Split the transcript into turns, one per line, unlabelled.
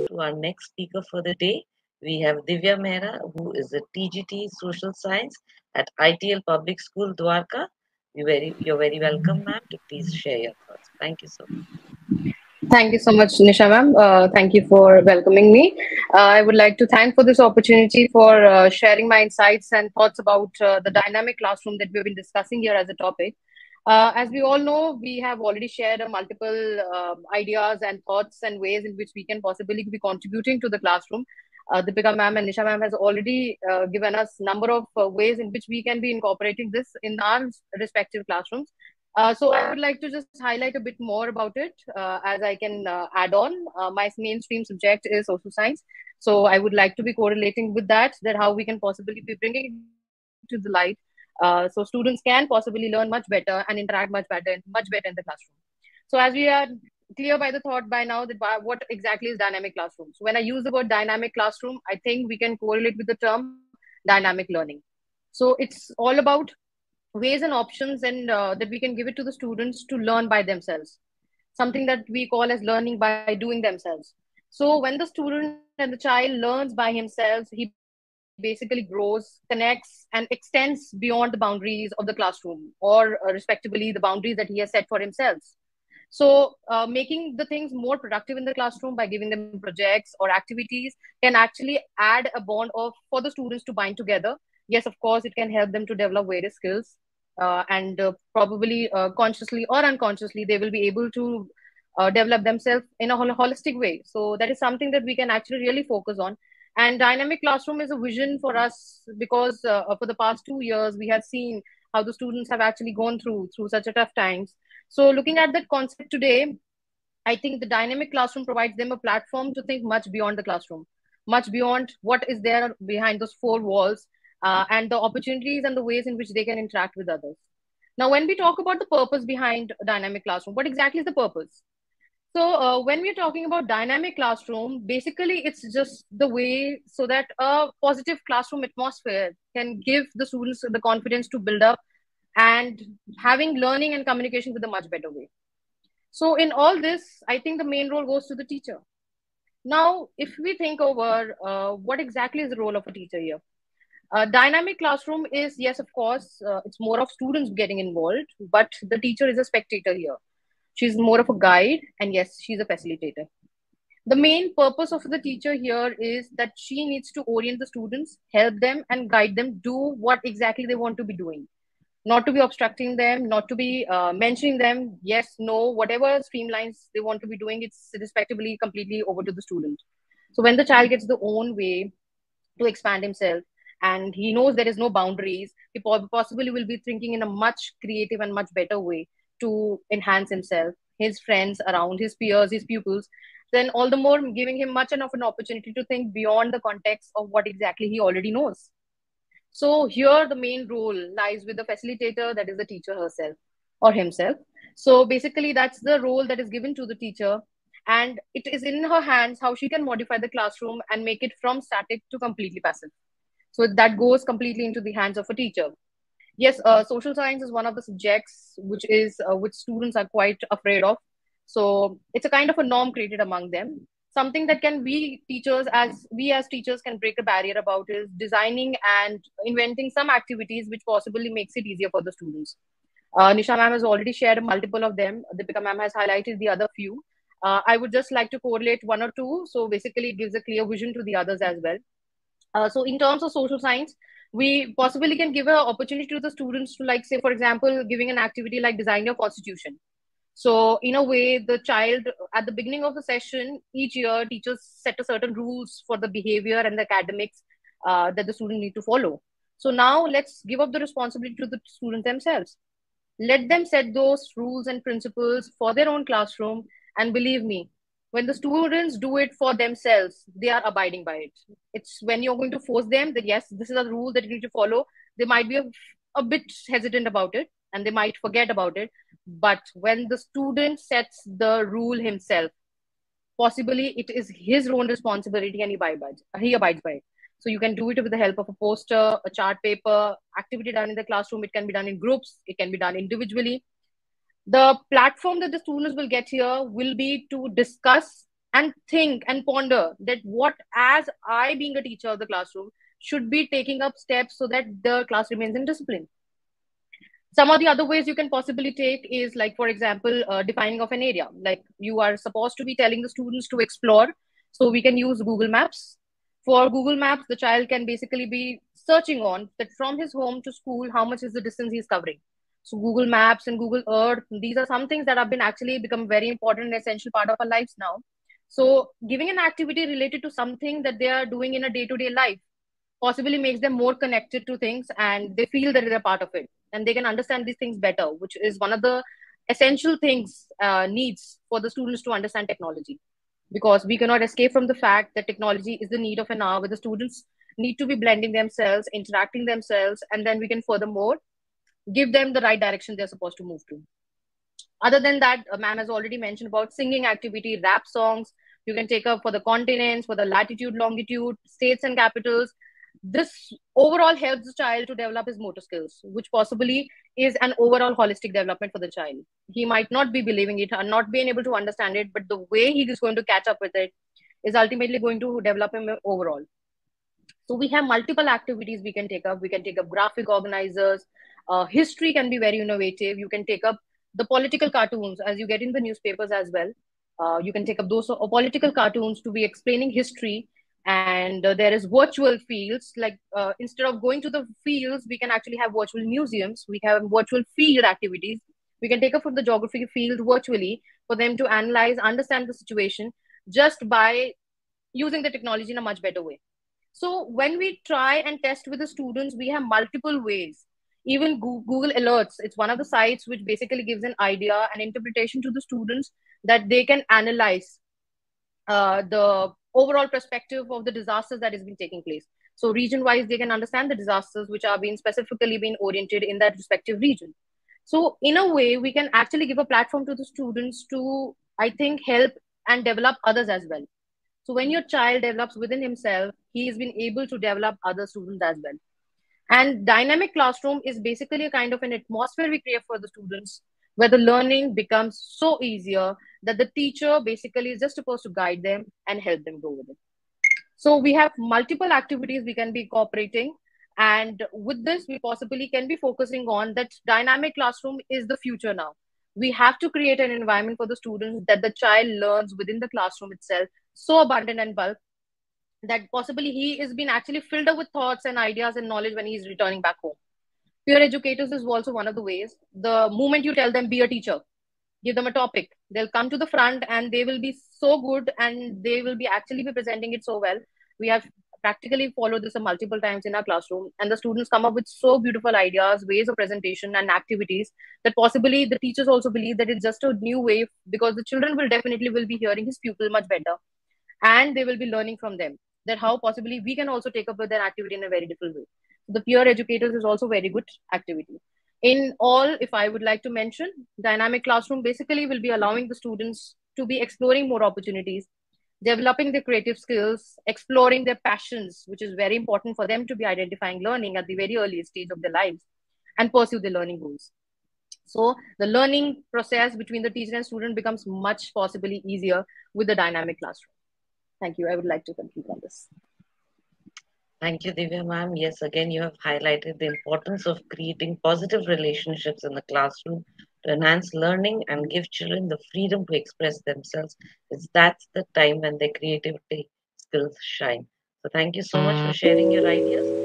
to our next speaker for the day. We have Divya Mehra, who is a TGT Social Science at ITL Public School, Dwarka. You're very welcome, ma'am, to please share your thoughts. Thank you so much.
Thank you so much, Nisha ma'am. Thank you for welcoming me. I would like to thank for this opportunity for sharing my insights and thoughts about the dynamic classroom that we've been discussing here as a topic. As we all know, we have already shared multiple ideas and thoughts and ways in which we can possibly be contributing to the classroom. Deepika ma'am and Nisha ma'am has already given us number of ways in which we can be incorporating this in our respective classrooms. So I would like to just highlight a bit more about it as I can add on. My mainstream subject is social science. So I would like to be correlating with that how we can possibly be bringing it to the light so students can possibly learn much better and interact much better in the classroom. So as we are clear by the thought by now that what exactly is dynamic classroom. So when I use the word dynamic classroom, I think we can correlate with the term dynamic learning. So it's all about ways and options and that we can give it to the students to learn by themselves, something that we call as learning by doing themselves. So when the student and the child learns by himself, he basically grows, connects and extends beyond the boundaries of the classroom or respectively the boundaries that he has set for himself. So making the things more productive in the classroom by giving them projects or activities can actually add a bond of for the students to bind together. Yes, of course, it can help them to develop various skills, and probably consciously or unconsciously they will be able to develop themselves in a holistic way. So that is something that we can actually really focus on. And dynamic classroom is a vision for us because for the past 2 years we have seen how the students have actually gone through such a tough times. So looking at that concept today, I think the dynamic classroom provides them a platform to think much beyond the classroom, much beyond what is there behind those four walls, and the opportunities and the ways in which they can interact with others. Now, when we talk about the purpose behind a dynamic classroom, what exactly is the purpose? So, when we're talking about dynamic classroom, basically it's just the way so that a positive classroom atmosphere can give the students the confidence to build up and having learning and communication with a much better way. So, in all this, I think the main role goes to the teacher. Now, if we think over what exactly is the role of a teacher here, dynamic classroom is, yes, of course, it's more of students getting involved, but the teacher is a spectator here. She's more of a guide, and yes, she's a facilitator. The main purpose of the teacher here is that she needs to orient the students, help them, and guide them do what exactly they want to be doing, not to be obstructing them, not to be mentioning them. Yes, no, whatever streamlines they want to be doing, it's respectively completely over to the student. So when the child gets the own way to expand himself and he knows there is no boundaries, he possibly will be thinking in a much creative and much better way to enhance himself, his friends around, his peers, his pupils. Then all the more giving him much enough an opportunity to think beyond the context of what exactly he already knows. So here the main role lies with the facilitator, that is the teacher herself or himself. So basically that's the role that is given to the teacher, and it is in her hands how she can modify the classroom and make it from static to completely passive. So that goes completely into the hands of a teacher. Yes, social science is one of the subjects which students are quite afraid of. So it's a kind of a norm created among them. Something that can we teachers as we as teachers can break a barrier about is designing and inventing some activities which possibly makes it easier for the students. Nisha ma'am has already shared multiple of them. Deepika ma'am has highlighted the other few. I would just like to correlate one or two. So basically, it gives a clear vision to the others as well. So in terms of social science, we possibly can give an opportunity to the students to, like, say, for example, giving an activity like design your constitution. So in a way, the child at the beginning of the session, each year, teachers set a certain rules for the behavior and the academics that the student need to follow. So now let's give up the responsibility to the students themselves. Let them set those rules and principles for their own classroom. And believe me, when the students do it for themselves, they are abiding by it. It's when you're going to force them that, yes, this is a rule that you need to follow, they might be a bit hesitant about it and they might forget about it. But when the student sets the rule himself, possibly it is his own responsibility and he abides by it. So you can do it with the help of a poster, a chart paper, activity done in the classroom. It can be done in groups, it can be done individually. The platform that the students will get here will be to discuss and think and ponder that what, as I being a teacher of the classroom, should be taking up steps so that the class remains in discipline. Some of the other ways you can possibly take is, like, for example, defining of an area. Like, you are supposed to be telling the students to explore, so we can use Google Maps. For Google Maps, the child can basically be searching on that from his home to school, how much is the distance he's covering. So Google Maps and Google Earth, these are some things that have been actually become very important and essential part of our lives now. So giving an activity related to something that they are doing in a day-to-day life possibly makes them more connected to things, and they feel that they're part of it, and they can understand these things better, which is one of the essential things, needs for the students to understand technology, because we cannot escape from the fact that technology is the need of an hour where the students need to be blending themselves, interacting themselves, and then we can furthermore give them the right direction they're supposed to move to. Other than that, ma'am has already mentioned about singing activity, rap songs. You can take up for the continents, for the latitude, longitude, states, and capitals. This overall helps the child to develop his motor skills, which possibly is an overall holistic development for the child. He might not be believing it and not being able to understand it, but the way he is going to catch up with it is ultimately going to develop him overall. So we have multiple activities we can take up. We can take up graphic organizers. History can be very innovative. You can take up the political cartoons as you get in the newspapers as well. You can take up those political cartoons to be explaining history. And there is virtual fields. Like, instead of going to the fields, we can actually have virtual museums. We have virtual field activities. We can take up from the geography field virtually for them to analyze, understand the situation just by using the technology in a much better way. So when we try and test with the students, we have multiple ways. Even Google Alerts, it's one of the sites which basically gives an idea and interpretation to the students that they can analyze the overall perspective of the disasters that has been taking place. So region wise, they can understand the disasters which are being specifically being oriented in that respective region. So in a way, we can actually give a platform to the students to, I think, help and develop others as well. So when your child develops within himself, he has been able to develop other students as well. And dynamic classroom is basically a kind of an atmosphere we create for the students where the learning becomes so easier that the teacher basically is just supposed to guide them and help them go with it. So we have multiple activities we can be incorporating. And with this, we possibly can be focusing on that dynamic classroom is the future now. We have to create an environment for the students that the child learns within the classroom itself so abundant and bulk that possibly he is being actually filled up with thoughts and ideas and knowledge when he's returning back home. Peer educators is also one of the ways. The moment you tell them be a teacher, give them a topic, they'll come to the front and they will be so good and they will be actually be presenting it so well. We have practically followed this multiple times in our classroom, and the students come up with so beautiful ideas, ways of presentation and activities that possibly the teachers also believe that it's just a new way, because the children will definitely will be hearing his pupil much better and they will be learning from them that how possibly we can also take up with an activity in a very different way. The peer educators is also very good activity. In all, if I would like to mention, dynamic classroom basically will be allowing the students to be exploring more opportunities, developing their creative skills, exploring their passions, which is very important for them to be identifying learning at the very earliest stage of their lives and pursue their learning goals. So the learning process between the teacher and student becomes much possibly easier with the dynamic classroom. Thank you. I would like to conclude on this.
Thank you, Divya ma'am. Yes, again, you have highlighted the importance of creating positive relationships in the classroom to enhance learning and give children the freedom to express themselves. That's the time when their creativity skills shine. So, thank you so much for sharing your ideas.